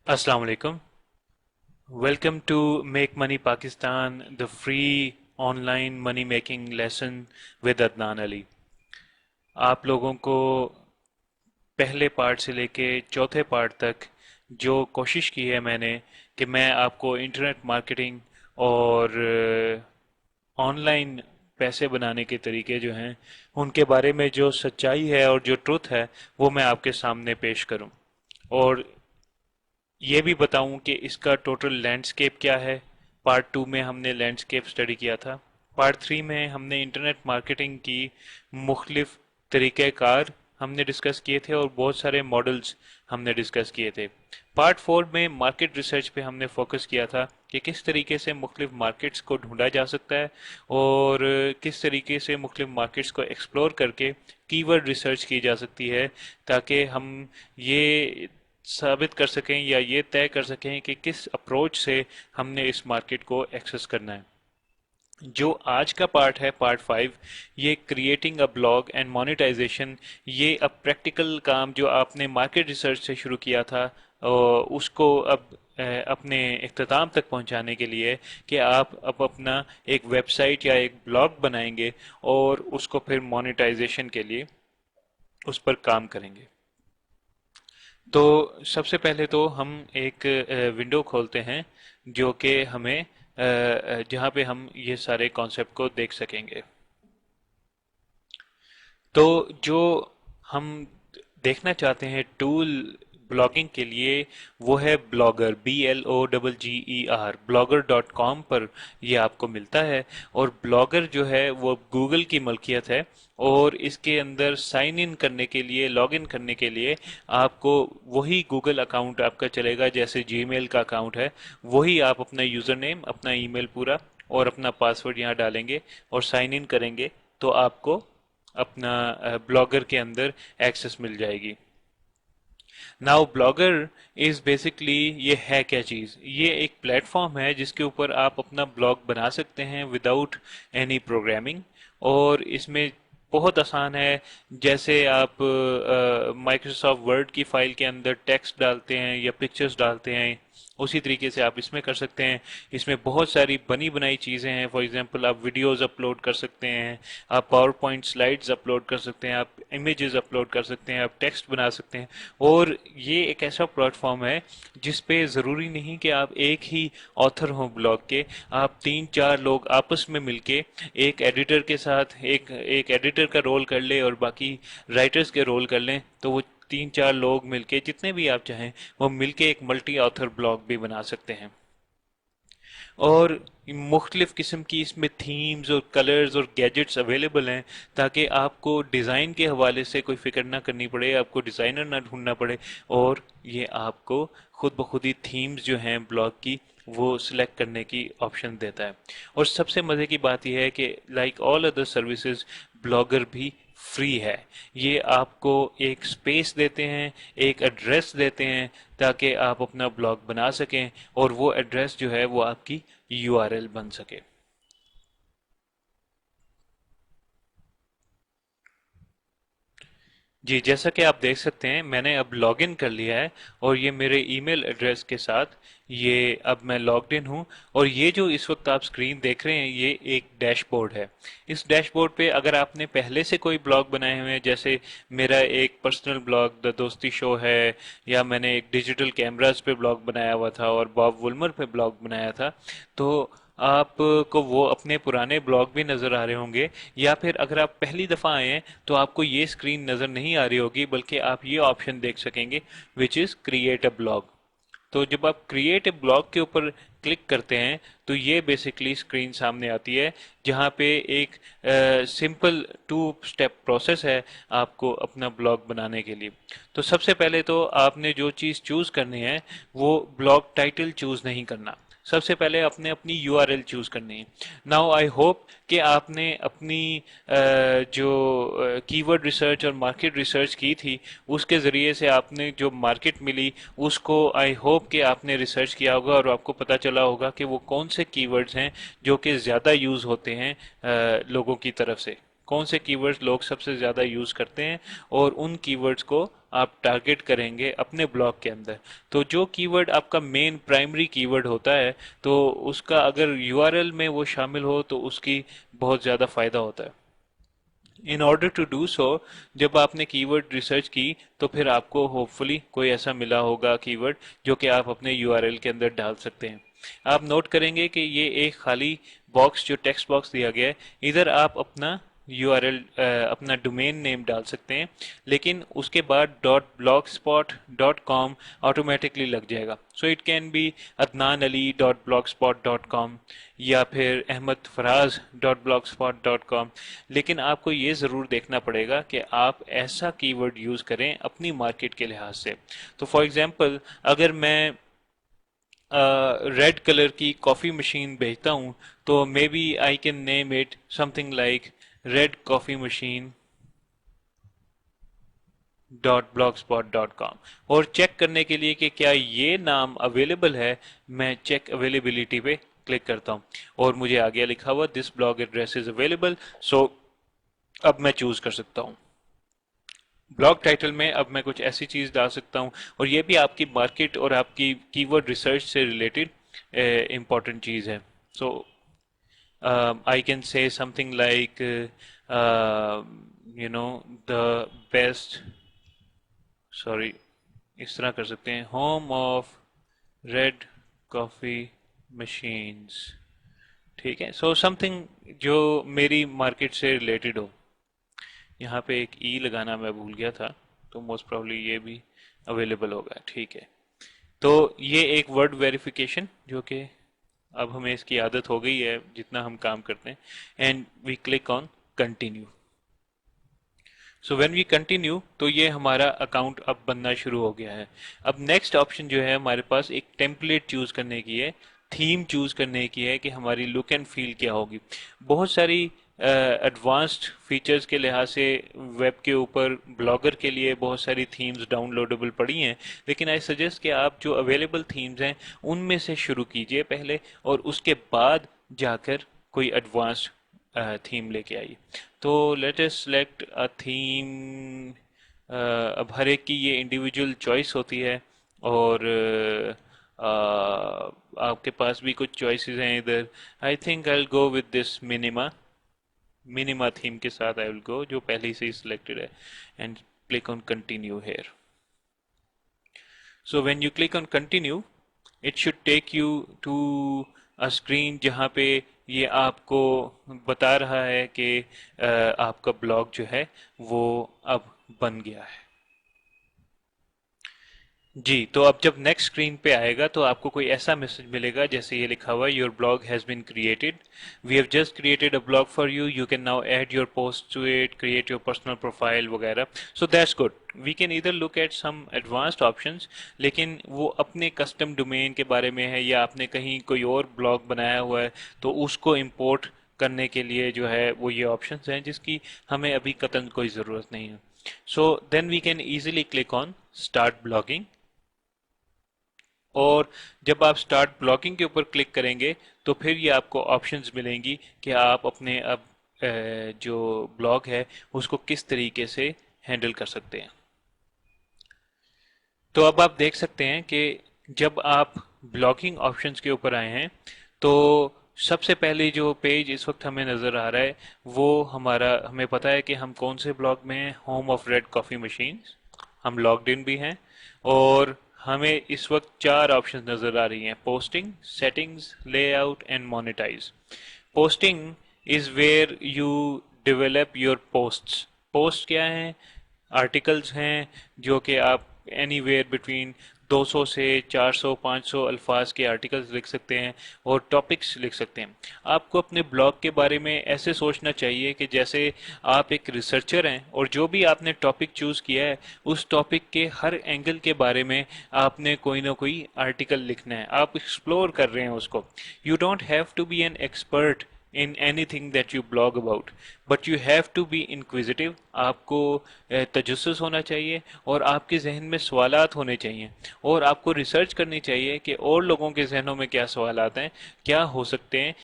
Assalamu alaikum. Welcome to Make Money Pakistan, the free online money making lesson with Adnan Ali. आप लोगों को पहले part से लेके चौथे पार्ट तक जो कोशिश की है मैंने कि मैं आपको इंटरनेट मार्केटिंग और ऑनलाइन पैसे बनाने के तरीके जो हैं उनके बारे में जो सच्चाई है और जो ट्रुथ है वो मैं आपके सामने पेश करूं और ये भी बताऊं कि इसका टोटल लैंडस्केप क्या है। पार्ट टू में हमने लैंडस्केप स्टडी किया था। पार्ट थ्री में हमने इंटरनेट मार्केटिंग की मुख्तलिफ तरीक़ेकार हमने डिस्कस किए थे और बहुत सारे मॉडल्स हमने डिस्कस किए थे। पार्ट फोर में मार्केट रिसर्च पे हमने फोकस किया था कि किस तरीके से मुख्तलिफ मार्केट्स को ढूंढा जा सकता है और किस तरीके से मुख्तलिफ मार्केट्स को एक्सप्लोर करके कीवर्ड रिसर्च की जा सकती है ताकि हम ये साबित कर सकें या ये तय कर सकें कि किस अप्रोच से हमने इस मार्केट को एक्सेस करना है। जो आज का पार्ट है, पार्ट फाइव, ये creating a blog and monetization, ये अब प्रैक्टिकल काम जो आपने मार्केट रिसर्च से शुरू किया था उसको अब अपने इख्तिताम तक पहुंचाने के लिए कि आप अब अपना एक वेबसाइट या एक ब्लॉग बनाएंगे और उसको फिर मोनेटाइजेशन के लिए उस पर काम करेंगे। तो सबसे पहले तो हम एक विंडो खोलते हैं जो कि हमें जहाँ पे हम ये सारे कॉन्सेप्ट को देख सकेंगे। तो जो हम देखना चाहते हैं टूल ब्लॉगिंग के लिए, वो है ब्लॉगर, BLOGGER, blogger.com पर ये आपको मिलता है। और ब्लॉगर जो है वो गूगल की मलकियत है और इसके अंदर साइन इन करने के लिए, लॉग इन करने के लिए आपको वही गूगल अकाउंट आपका चलेगा जैसे जीमेल का अकाउंट है। वही आप अपना यूज़र नेम, अपना ईमेल पूरा और अपना पासवर्ड यहाँ डालेंगे और साइन इन करेंगे तो आपको अपना ब्लॉगर के अंदर एक्सेस मिल जाएगी। नाउ ब्लॉगर इज बेसिकली, ये है क्या चीज़? ये एक प्लेटफॉर्म है जिसके ऊपर आप अपना ब्लॉग बना सकते हैं विदाउट एनी प्रोग्रामिंग। और इसमें बहुत आसान है। जैसे आप माइक्रोसॉफ्ट वर्ड की फाइल के अंदर टेक्स्ट डालते हैं या पिक्चर्स डालते हैं, उसी तरीके से आप इसमें कर सकते हैं। इसमें बहुत सारी बनी बनाई चीज़ें हैं। फॉर एग्जांपल आप वीडियोस अपलोड कर सकते हैं, आप पावर पॉइंट स्लाइड्स अपलोड कर सकते हैं, आप इमेजेस अपलोड कर सकते हैं, आप टेक्स्ट बना सकते हैं। और ये एक ऐसा प्लेटफॉर्म है जिस पे ज़रूरी नहीं कि आप एक ही ऑथर हों ब्लॉग के। आप तीन चार लोग आपस में मिलके एक एडिटर के साथ एक एडिटर का रोल कर ले और बाकी राइटर्स के रोल कर लें, तो वो तीन चार लोग मिलके, जितने भी आप चाहें, वो मिलके एक मल्टी ऑथर ब्लॉग भी बना सकते हैं। और मुख्तलिफ किस्म की इसमें थीम्स और कलर्स और गैजेट्स अवेलेबल हैं ताकि आपको डिज़ाइन के हवाले से कोई फिक्र ना करनी पड़े, आपको डिज़ाइनर ना ढूंढना पड़े। और ये आपको खुद ब खुद ही थीम्स जो हैं ब्लॉग की वो सिलेक्ट करने की ऑप्शन देता है। और सबसे मज़े की बात यह है कि like all other services, blogger भी फ्री है। ये आपको एक स्पेस देते हैं, एक एड्रेस देते हैं ताकि आप अपना ब्लॉग बना सकें और वो एड्रेस जो है वो आपकी यूआरएल बन सके। जी, जैसा कि आप देख सकते हैं मैंने अब लॉगिन कर लिया है और ये मेरे ईमेल एड्रेस के साथ ये अब मैं लॉग्ड इन हूँ। और ये जो इस वक्त आप स्क्रीन देख रहे हैं ये एक डैशबोर्ड है। इस डैशबोर्ड पे अगर आपने पहले से कोई ब्लॉग बनाए हुए हैं, जैसे मेरा एक पर्सनल ब्लॉग द दोस्ती शो है, या मैंने एक डिजिटल कैमरास पे ब्लॉग बनाया हुआ था और बॉब वुलमर पे ब्लॉग बनाया था, तो आपको वो अपने पुराने ब्लॉग भी नज़र आ रहे होंगे। या फिर अगर आप पहली दफ़ा आए हैं तो आपको ये स्क्रीन नज़र नहीं आ रही होगी, बल्कि आप ये ऑप्शन देख सकेंगे which is create a blog. तो जब आप क्रिएट ए ब्लॉग के ऊपर क्लिक करते हैं तो ये बेसिकली स्क्रीन सामने आती है जहाँ पे एक सिंपल टू स्टेप प्रोसेस है आपको अपना ब्लॉग बनाने के लिए। तो सबसे पहले तो आपने जो चीज़ चूज़ करनी है वो ब्लॉग टाइटल चूज़ नहीं करना। सबसे पहले आपने अपनी यूआरएल चूज करनी है। नाउ आई होप कि आपने अपनी जो कीवर्ड रिसर्च और मार्केट रिसर्च की थी उसके ज़रिए से आपने जो मार्केट मिली उसको आई होप कि आपने रिसर्च किया होगा और आपको पता चला होगा कि वो कौन से कीवर्ड्स हैं जो कि ज़्यादा यूज़ होते हैं लोगों की तरफ से, कौन से कीवर्ड्स लोग सबसे ज़्यादा यूज़ करते हैं, और उन कीवर्ड्स को آپ ٹارگٹ کریں گے اپنے بلاگ کے اندر، تو جو کی ورڈ آپ کا مین پرائمری کی ورڈ ہوتا ہے تو اس کا اگر یو آر ایل میں وہ شامل ہو تو اس کی بہت زیادہ فائدہ ہوتا ہے۔ In order to do so, جب آپ نے کی ورڈ ریسرچ کی تو پھر آپ کو ہوپ فلی کوئی ایسا ملا ہوگا کی ورڈ جو کہ آپ اپنے یو آر ایل کے اندر ڈال سکتے ہیں۔ آپ نوٹ کریں گے کہ یہ ایک خالی باکس جو ٹیکسٹ باکس دیا گیا ہے، ادھر آپ اپنا یو آر ایل اپنا ڈومین نیم ڈال سکتے ہیں، لیکن اس کے بعد dot blogspot dot com automatically لگ جائے گا۔ So it can be Adnan Ali dot blogspot dot com یا پھر Ahmed Faraz dot blogspot dot com, لیکن آپ کو یہ ضرور دیکھنا پڑے گا کہ آپ ایسا کی ورڈ یوز کریں اپنی مارکیٹ کے لحاظ سے۔ تو فار ایگزامپل اگر میں ریڈ کلر کی کافی مشین بھیجتا ہوں تو maybe I can name it something like red coffee machine dot blogspot dot com, اور چیک کرنے کے لیے کہ کیا یہ نام اویلیبل ہے میں چیک اویلیبلٹی پہ کلک کرتا ہوں اور مجھے آگے لکھا ہوا دس بلاگ ایڈریس از اویلیبل، سو اب میں چوز کر سکتا ہوں۔ بلاگ ٹائٹل میں اب میں کچھ ایسی چیز ڈال سکتا ہوں، اور یہ بھی آپ کی مارکیٹ اور آپ کی کی ورڈ ریسرچ سے ریلیٹڈ امپورٹنٹ چیز ہے۔ So I can say something like the best, sorry اس طرح کر سکتے ہیں، home of red coffee machines, ٹھیک ہے۔ سو سم تھنگ جو میری مارکیٹ سے ریلیٹڈ ہو۔ یہاں پہ ایک ای لگانا میں بھول گیا تھا، تو موسٹ پرابلی یہ بھی اویلیبل ہوگا، ٹھیک ہے۔ تو یہ ایک ورڈ ویریفیکیشن جو کہ اب ہمیں اس کی عادت ہو گئی ہے جتنا ہم کام کرتے ہیں، and we click on continue. So when we continue تو یہ ہمارا اکاؤنٹ اب بننا شروع ہو گیا ہے۔ اب نیکسٹ آپشن جو ہے ہمارے پاس ایک ٹیمپلیٹ چوز کرنے کی ہے، تھیم چوز کرنے کی ہے کہ ہماری لک اینڈ فیل کیا ہوگی۔ بہت ساری ایڈوانسڈ فیچرز کے لحاظ سے ویب کے اوپر بلاگر کے لیے بہت ساری تھیمز ڈاؤن لوڈیبل پڑی ہیں، لیکن آئی سجیسٹ کہ آپ جو اویلیبل تھیمز ہیں ان میں سے شروع کیجئے پہلے، اور اس کے بعد جا کر کوئی ایڈوانسڈ تھیم لے کے آئیے۔ تو let us select a theme. اب ہر ایک کی یہ انڈیویجول چوائس ہوتی ہے، اور آپ کے پاس بھی کچھ چوائسیز ہیں ادھر۔ I think I will go with this minima theme کے ساتھ آئی ول گو، جو پہلے سے ہی سلیکٹڈ ہے، and click on continue here. So when you click on continue it should take you to screen جہاں پہ یہ آپ کو بتا رہا ہے کہ آپ کا بلاگ جو ہے وہ اب بن گیا ہے۔ جی، تو اب جب نیکسٹ اسکرین پہ آئے گا تو آپ کو کوئی ایسا میسج ملے گا جیسے یہ لکھا ہوا ہے your blog has been created, we have just created a blog for you, you can now add your post to it, create your personal profile وغیرہ۔ So that's good, we can ادھر look at some advanced options, لیکن وہ اپنے custom domain کے بارے میں ہے، یا آپ نے کہیں کوئی اور بلاگ بنایا ہوا ہے تو اس کو امپورٹ کرنے کے لیے جو ہے وہ یہ آپشنس ہیں جس کی ہمیں ابھی قطعاً کوئی ضرورت نہیں ہے۔ So then we can easily click on start blogging, اور جب آپ سٹارٹ بلاگنگ کے اوپر کلک کریں گے تو پھر یہ آپ کو آپشنز ملیں گی کہ آپ اپنے اب جو بلاگ ہے اس کو کس طریقے سے ہینڈل کر سکتے ہیں۔ تو اب آپ دیکھ سکتے ہیں کہ جب آپ بلاگنگ آپشنز کے اوپر آئے ہیں تو سب سے پہلے جو پیج اس وقت ہمیں نظر آ رہا ہے وہ ہمیں پتہ ہے کہ ہم کون سے بلاگ میں ہیں، home of red coffee machines, ہم لاگڈ ان بھی ہیں، اور ہمیں اس وقت 4 آپشنز نظر آ رہی ہیں: posting, settings, lay out and monetise. Posting is where you develop your posts. Post کیا ہیں؟ آرٹیکلز ہیں جو کہ آپ اینی ویئر بٹوین 200 سے 400 500 الفاظ کے آرٹیکلز لکھ سکتے ہیں اور ٹاپکس لکھ سکتے ہیں۔ آپ کو اپنے بلاگ کے بارے میں ایسے سوچنا چاہیے کہ جیسے آپ ایک ریسرچر ہیں، اور جو بھی آپ نے ٹاپک چوز کیا ہے اس ٹاپک کے ہر اینگل کے بارے میں آپ نے کوئی نہ کوئی آرٹیکل لکھنا ہے، آپ ایکسپلور کر رہے ہیں اس کو۔ You don't have to be an expert in anything that you blog about, but you have to be inquisitive۔ آپ کو تجسس ہونا چاہیے، اور آپ کے ذہن میں سوالات ہونے چاہیے، اور آپ کو ریسرچ کرنی چاہیے کہ اور لوگوں کے ذہنوں میں کیا سوالات ہیں، کیا ہو سکتے ہیں۔